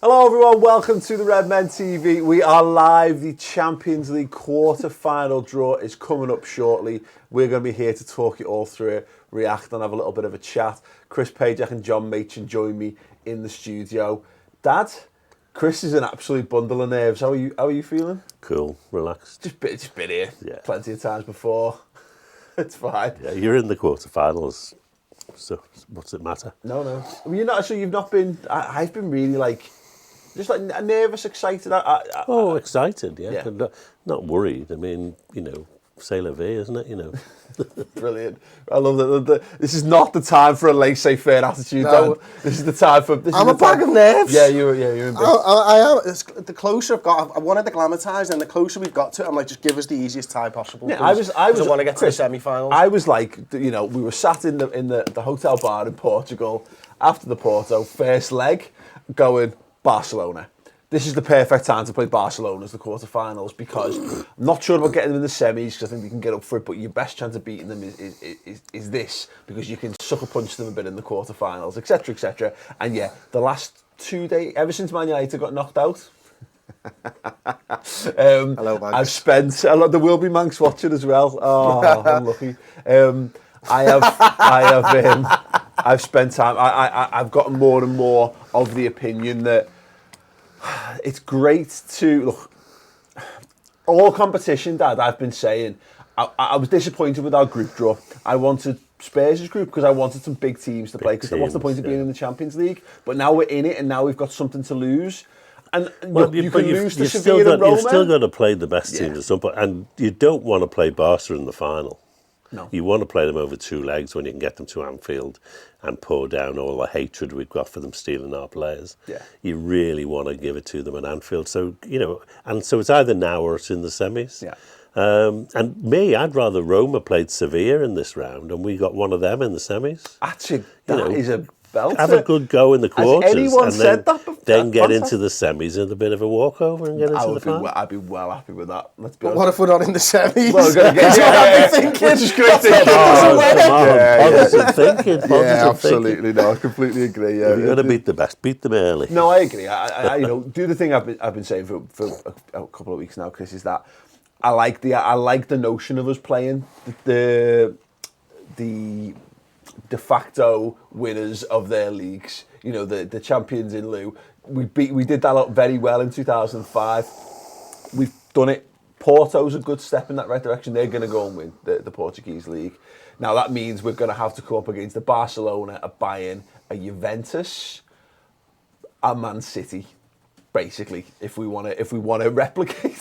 Hello everyone, welcome to the Redmen TV. We are live. The Champions League quarter-final draw is coming up shortly. We're going to be here to talk it all through it, react and have a little bit of a chat. Chris Pajak and John Machin join me in the studio. Dad, Chris is an absolute bundle of nerves. How are you feeling? Cool, relaxed. Just been here plenty of times before. It's fine. Yeah, you're in the quarterfinals, so what's it matter? No. I mean, you're not. So you've not been. I've been really just nervous, excited. Excited, yeah. But not worried. I mean, c'est la vie, isn't it? Brilliant. I love that. This is not the time for a laissez-faire attitude. No. Dan. This is the time for. I'm a bag of nerves. Yeah, you're in. I am. The closer I've got, I wanted to glamorise, and the closer we've got to it, I'm like, just give us the easiest tie possible. Yeah, I want to get to the semi-finals. I was like, we were sat in the hotel bar in Portugal after the Porto first leg, going Barcelona. This is the perfect time to play Barcelona as the quarterfinals because I'm not sure about getting them in the semis because I think we can get up for it, but your best chance of beating them is this because you can sucker punch them a bit in the quarterfinals, etc., etc. And yeah, the last 2 days, ever since Man United got knocked out, hello, Manx. I've spent. There will be Manx watching as well. Oh, I'm lucky. I've spent time. I've gotten more and more of the opinion that it's great to look. All competition, Dad. I've been saying. I was disappointed with our group draw. I wanted Spurs' group because I wanted some big teams to play. Because what's the point of being in the Champions League? But now we're in it, and now we've got something to lose. And you can lose to Sevilla and Roma. You've still got to play the best teams at some point, and you don't want to play Barca in the final. No. You want to play them over 2 legs when you can get them to Anfield and pour down all the hatred we've got for them stealing our players. Yeah. You really want to give it to them at Anfield. So, and so it's either now or it's in the semis. Yeah. And I'd rather Roma played Sevilla in this round and we got one of them in the semis. Actually, that is a belter. Have a good go in the quarters. Has anyone said that before? Then get into the semis and a bit of a walkover and get into the final. I'd be well happy with that. Let's be but honest. what if we're not in the semis? Well, that's what I'd be thinking. Which is great thinking. Positive thinking. Absolutely. No, I completely agree. Yeah. You've got to beat the best. Beat them early. No, I agree. I do the thing I've been saying for a couple of weeks now, Chris, is that I like the notion of us playing the de facto winners of their leagues. The champions in lieu. We did that very well in 2005. We've done it. Porto's a good step in that right direction. They're going to go and win the Portuguese league. Now that means we're going to have to come up against a Barcelona, a Bayern, a Juventus, a Man City. Basically, if we want to replicate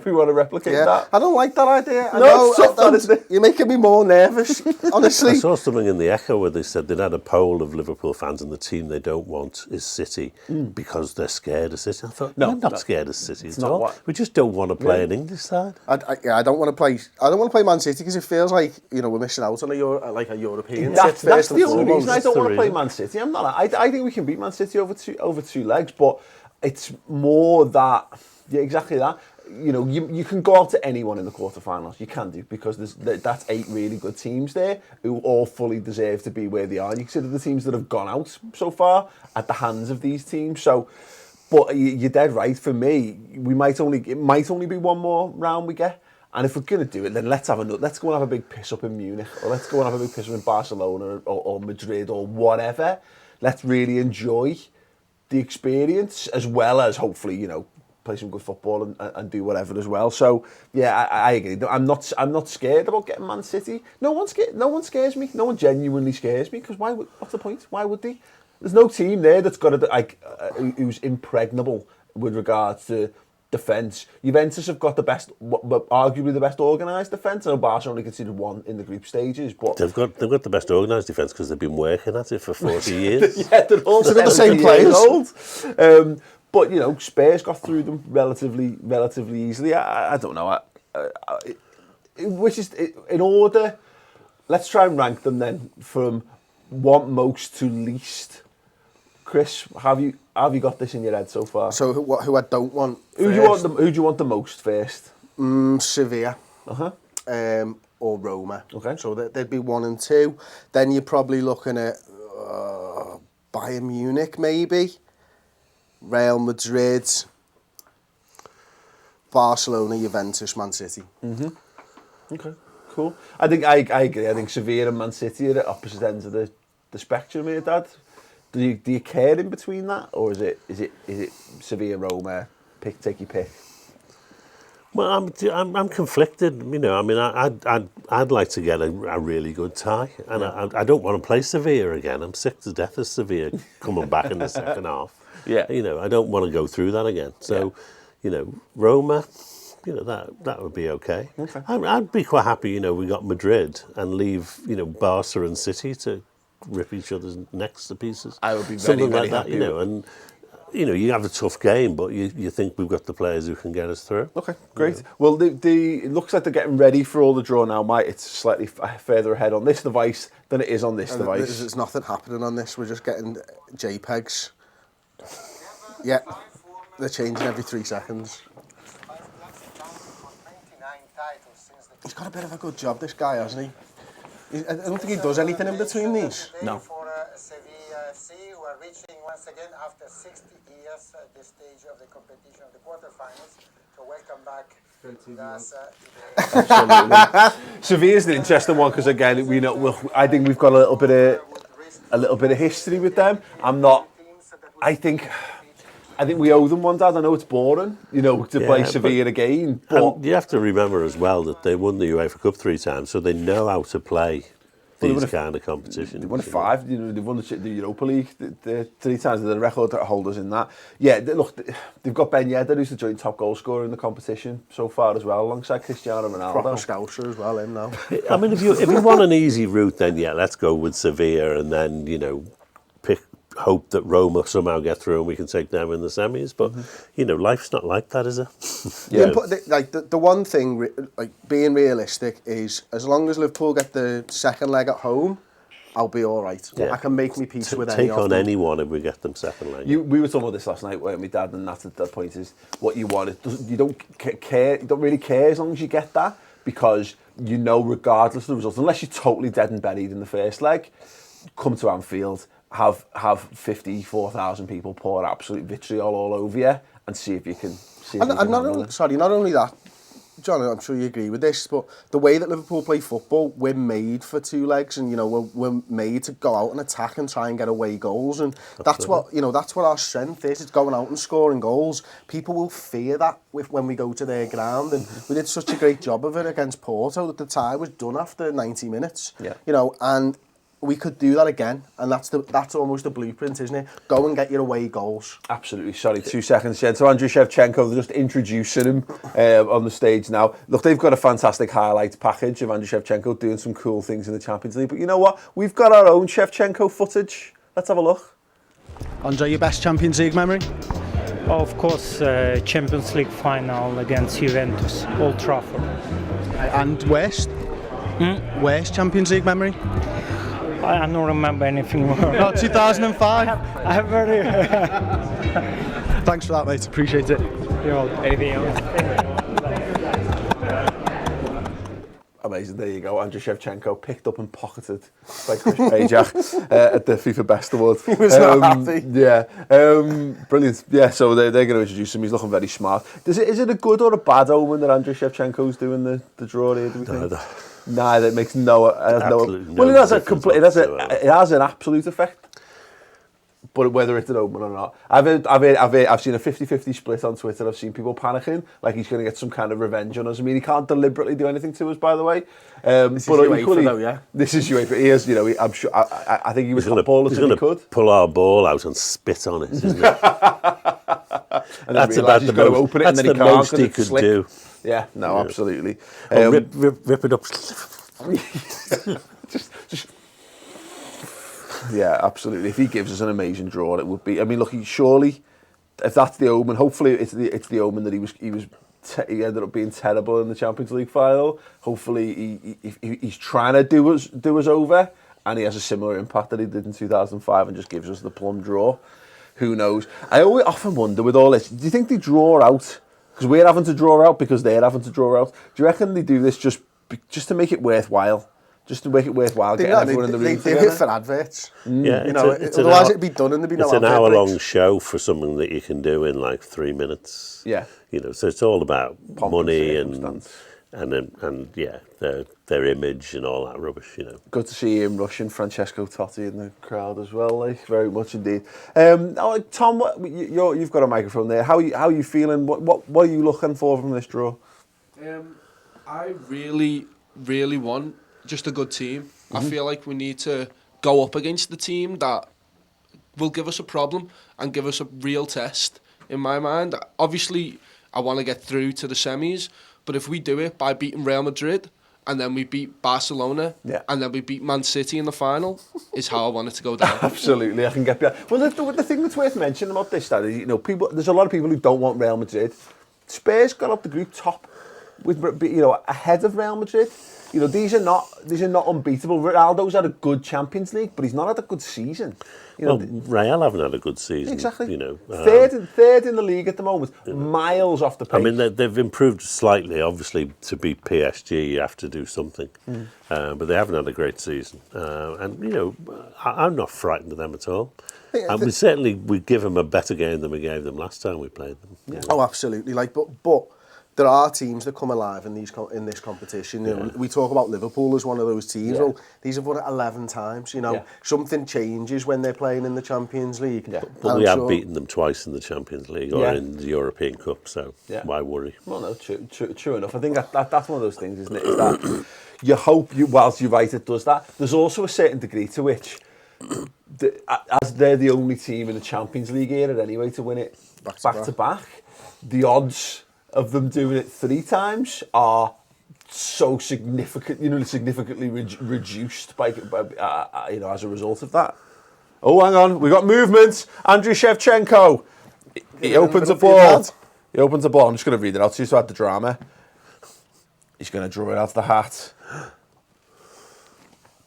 that. I don't like that idea. It's tough, isn't it? You're making me more nervous, honestly. I saw something in the Echo where they said they'd had a poll of Liverpool fans and the team they don't want is City because they're scared of City. I thought, we're not scared of City at all. We just don't want to play an English side. I don't want to play. I don't want to play Man City because it feels like we're missing out on a European. That's the only reason I don't want to play Man City. I'm not. I think we can beat Man City over two legs, but. It's more that, exactly that. You can go out to anyone in the quarterfinals. You can do because that's 8 really good teams there who all fully deserve to be where they are. And you consider the teams that have gone out so far at the hands of these teams. So, but you're dead right. For me, it might only be one more round we get. And if we're going to do it, then let's go and have a big piss up in Munich, or let's go and have a big piss up in Barcelona or Madrid or whatever. Let's really enjoy the experience as well as hopefully play some good football and do whatever as well. So yeah, I agree. I'm not scared about getting Man City. No one scares me. No one genuinely scares me because what's the point? Why would they? There's no team there that's got who's impregnable with regards to defence. Juventus have got arguably the best organised defence. I know Barca only considered one in the group stages, but they've got the best organised defence because they've been working at it for 40 years. Yeah, they're all the same players. Old. But Spurs got through them relatively easily. I don't know. Which is in order. Let's try and rank them then from want most to least. Chris, have you got this in your head so far? So who I don't want? Who do you want the most first? Sevilla. Or Roma. Okay. So they'd be 1 and 2. Then you're probably looking at Bayern Munich maybe. Real Madrid, Barcelona, Juventus, Man City. Okay, cool. I agree. I think Sevilla and Man City are at opposite ends of the spectrum here, Dad. Do you care in between that, or is it Sevilla, Roma, take your pick? Well, I'm conflicted. You know, I mean, I'd like to get a really good tie, and I don't want to play Sevilla again. I'm sick to death of Sevilla coming back in the second half. Yeah, you know, I don't want to go through that again. So, you know, Roma, you know, that would be okay. I'd be quite happy. You know, we got Madrid and leave, you know, Barca and City to rip each other's necks to pieces. I would be something very like that. happy. You know, and. You know, you have a tough game, but you think we've got the players who can get us through. Okay, great. You know. Well, it looks like they're getting ready for all the draw now, Mike. It's slightly further ahead on this device than it is on this device. There's nothing happening on this. We're just getting JPEGs. Yeah, they're changing every 3 seconds. He's got a bit of a good job, this guy, hasn't he? I don't think he does anything in between these. No. Who are reaching once again after 60 years at this stage of the competition of the quarterfinals. So welcome back. Absolutely. Sevilla's an interesting one because again I think we've got a little bit of history with them. I think we owe them one, Dad. I know it's boring, you know, to play Sevilla again. But you have to remember as well that they won the UEFA Cup 3 times, so they know how to play these kind of competitions. They won 5. You know, they've won the Europa League the 3 times. They're the record holders in that. Yeah, look, they've got Ben Yedder, who's the joint top goal scorer in the competition so far as well, alongside Cristiano Ronaldo. Proper Scouser as well, him now. I mean, if you want an easy route, then let's go with Sevilla, and then you know, hope that Roma somehow get through and we can take them in the semis. But you know, life's not like that, is it? Yeah. But the one thing, like being realistic, is as long as Liverpool get the second leg at home, I'll be all right. Yeah. I can make me peace with any of them. Take on anyone if we get them second leg. We were talking about this last night, weren't we, Dad? And that's the point is what you want. You don't care. You don't really care as long as you get that, because you know, regardless of the results, unless you're totally dead and buried in the first leg, come to Anfield. Have 54,000 people pour absolute vitriol all over you and see if you can. Not only that, John, I'm sure you agree with this, but the way that Liverpool play football, we're made for 2 legs, and you know we're made to go out and attack and try and get away goals, and that's what our strength is. It's going out and scoring goals. People will fear that when we go to their ground, and we did such a great job of it against Porto that the tie was done after 90 minutes. Yeah. You know, and we could do that again, and that's almost the blueprint, isn't it? Go and get your away goals. Absolutely. Sorry, 2 seconds, Jen. So Andriy Shevchenko, they're just introducing him on the stage now. Look, they've got a fantastic highlights package of Andriy Shevchenko doing some cool things in the Champions League. But you know what? We've got our own Shevchenko footage. Let's have a look. Andre, your best Champions League memory? Of course, Champions League final against Juventus, Old Trafford. And worst? Worst Champions League memory? I don't remember anything more. No, 2005. I have very. Thanks for that, mate. Appreciate it. Anything else? Amazing. There you go. Andriy Shevchenko picked up and pocketed by Chris Pajak at the FIFA Best Award. He was not happy. Yeah. Brilliant. Yeah. So they're going to introduce him. He's looking very smart. Is it a good or a bad omen that Andriy Shevchenko's doing the draw here? Do we think? No, that makes no. Well, it has an absolute effect. But whether it's an omen or not, I've seen a 50-50 split on Twitter. I've seen people panicking like he's going to get some kind of revenge on us. I mean, he can't deliberately do anything to us, by the way. This is UEFA, though, yeah. This is UEFA. He is, you know. I'm sure. I think he was going to pull our ball out and spit on it. Isn't it? And that's about the most. Open it that's and then the most he could do. Yeah. No, absolutely. Rip it up. just. Yeah, absolutely. If he gives us an amazing draw, it would be. I mean, look, surely, if that's the omen, hopefully it's the omen that he ended up being terrible in the Champions League final. Hopefully, he's trying to do us over, and he has a similar impact that he did in 2005, and just gives us the plum draw. Who knows? I often wonder with all this. Do you think they draw out because we're having to draw out because they're having to draw out? Do you reckon they do this just to make it worthwhile? just to make it worthwhile, They, getting everyone in the room they do together. it for adverts. Yeah, You know, otherwise it'd be done and there'd be no It's an advert hour-long breaks. show for something that you can do in like 3 minutes. Yeah. You know, so it's all about Pomp money circumstance. and yeah, their image and all that rubbish. You know. Good to see him rushing Francesco Totti in the crowd as well, like, very much indeed. Tom, you've got a microphone there. How are you feeling? What are you looking for from this draw? I really want just a good team. I feel like we need to go up against the team that will give us a problem and give us a real test, in my mind. Obviously, I want to get through to the semis, but if we do it by beating Real Madrid and then we beat Barcelona and then we beat Man City in the final, is how I want it to go down. Absolutely, I can get behind. Well, the thing that's worth mentioning about this, that is, you know, there's a lot of people who don't want Real Madrid. Spurs got up the group top with, you know, ahead of Real Madrid. You know, these are not unbeatable. Ronaldo's had a good Champions League, but he's not had a good season. You know, Real haven't had a good season. Exactly. You know, third in the league at the moment, miles off the pace. I mean, they've improved slightly. Obviously, to beat PSG, you have to do something, but they haven't had a great season. And you know, I'm not frightened of them at all. And we give them a better game than we gave them last time we played them. Yeah. Oh, absolutely. Like, but there are teams that come alive in this competition. You know, we talk about Liverpool as one of those teams. Yeah. Well, these have won it 11 times. You know, something changes when they're playing in the Champions League. Yeah. But we have beaten them twice in the Champions League or in the European Cup, so why worry? Well, no, true enough. I think that's one of those things, isn't it? Is that you hope, whilst you're right, it does that. There's also a certain degree to which, as they're the only team in the Champions League era anyway to win it back to back, the odds of them doing it 3 times are so significant, you know, significantly reduced by you know, as a result of that. Oh, hang on, we got movement. Andriy Shevchenko. He opens a ball. He opens a ball. I'm just going to read it out to you to add the drama. He's going to draw it out of the hat.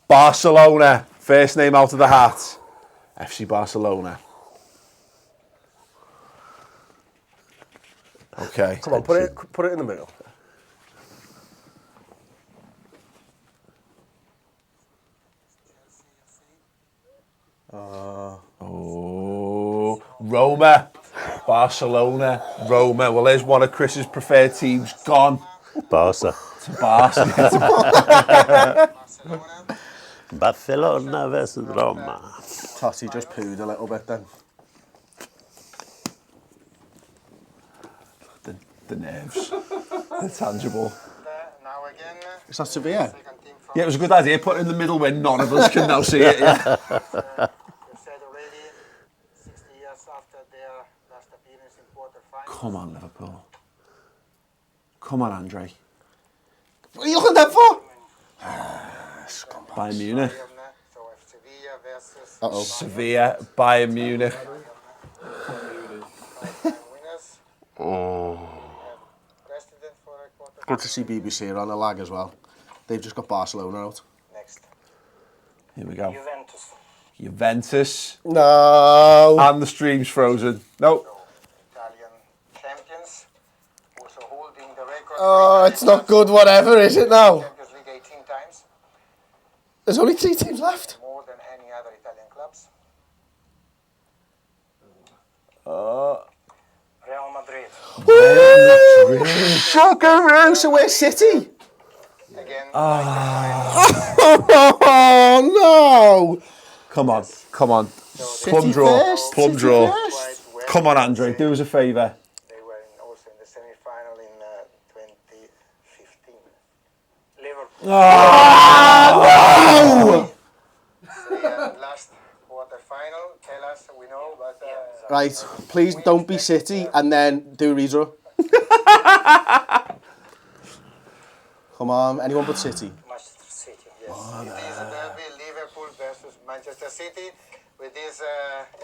Barcelona. First name out of the hat. FC Barcelona. Okay. Come on, put it in the middle. Roma. Barcelona. Roma. Well, there's one of Chris's preferred teams gone. Barca. To Barca. Barcelona versus Roma. Totti just pooed a little bit then. The nerves. They're tangible. Now again, Is that Sevilla? second team from Yeah, it was a good idea. Put it in the middle where none of us can now see it. Yeah. you said already, 60 years after their last appearance in quarterfinals. Come on, Liverpool. Come on, Andre. What are you looking at them for? Bayern Munich. So Sevilla versus Sevilla, Bayern Munich. winners. President for a quarter. Good to see BBC on a lag as well. They've just got Barcelona out. Next. Here we go. Juventus. Juventus. No. And the stream's frozen. Nope. Italian champions. Also holding the record. Oh, it's not good whatever, is it now? Champions League 18 times. There's only 3 teams left. More than any other Italian clubs. Real Madrid. Sugaroo, so where's City? Again. Oh, no. Come on. Plum City draw. first, Plum City draw. first. Come on, Andre. Do us a favour. They were also in the semi-final in 2015. Liverpool. Last quarter-final. Tell us, we know, but... Right, please don't be City and then do redraw. Come on, anyone but City. Manchester City, yes. It is a derby, Liverpool versus Manchester City. With this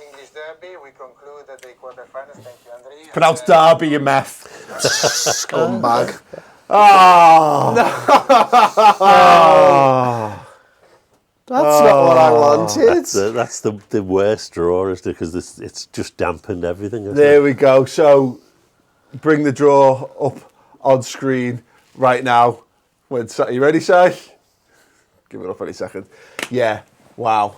English derby, we conclude the quarter-finals. Thank you, Andre. Pronounce Derby, you meth. Scumbag. That's not what I wanted. That's the worst draw, isn't it? Because it's just dampened everything. Isn't There it? we go. So, bring the draw up on screen right now. Are you ready, Si? give it up any second. Yeah, wow.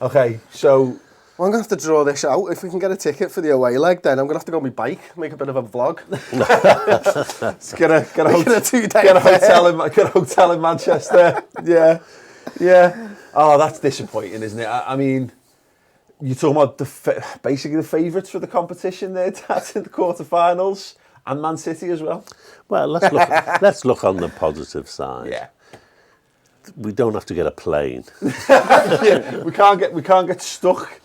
Okay, so... Well, I'm going to have to draw this out. If we can get a ticket for the away leg, then I'm going to have to go on my bike, make a bit of a vlog. get a hotel in Manchester. Yeah. Oh, that's disappointing, isn't it? I mean, you're talking about basically the favourites for the competition there, that's in the quarterfinals, and Man City as well. Well, let's look on the positive side. Yeah. We don't have to get a plane. Yeah, we can't get stuck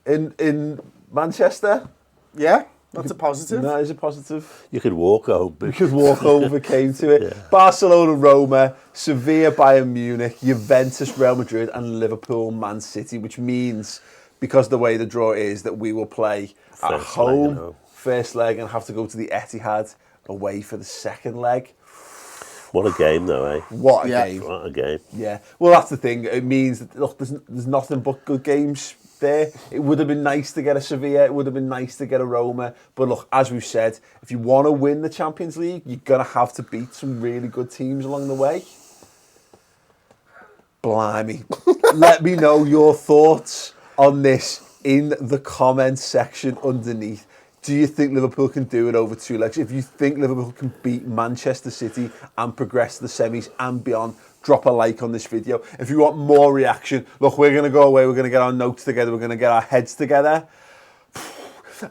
in Manchester. Yeah, that's a positive. That is a positive. You could walk home. We could walk over, came to it. Yeah. Barcelona, Roma, Sevilla, Bayern Munich, Juventus, Real Madrid, and Liverpool, Man City, which means, because the way the draw is, that we will play at home, first leg, and have to go to the Etihad away for the second leg. What a game, though, eh? What a game. What a game. Yeah. Well, that's the thing. It means that, look, there's nothing but good games there. It would have been nice to get a Sevilla. It would have been nice to get a Roma. But look, as we've said, if you want to win the Champions League, you're going to have to beat some really good teams along the way. Blimey. Let me know your thoughts on this in the comments section underneath. Do you think Liverpool can do it over 2 legs? If you think Liverpool can beat Manchester City and progress to the semis and beyond, drop a like on this video. If you want more reaction, look, we're going to go away. We're going to get our notes together. We're going to get our heads together.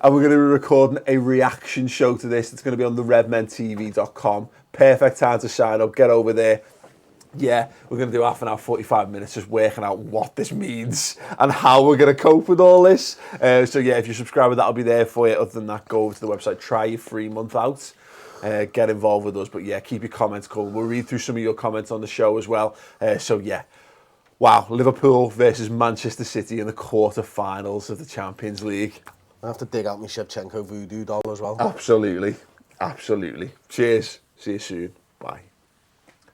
And we're going to be recording a reaction show to this. It's going to be on the redmentv.com. Perfect time to sign up. Get over there. Yeah, we're going to do half an hour, 45 minutes just working out what this means and how we're going to cope with all this. So yeah, if you're subscribed, that'll be there for you. Other than that, go over to the website, try your free month out, get involved with us. But yeah, keep your comments coming. We'll read through some of your comments on the show as well. So yeah, wow, Liverpool versus Manchester City in the quarterfinals of the Champions League. I have to dig out my Shevchenko voodoo doll as well. Absolutely. Cheers. See you soon. Bye.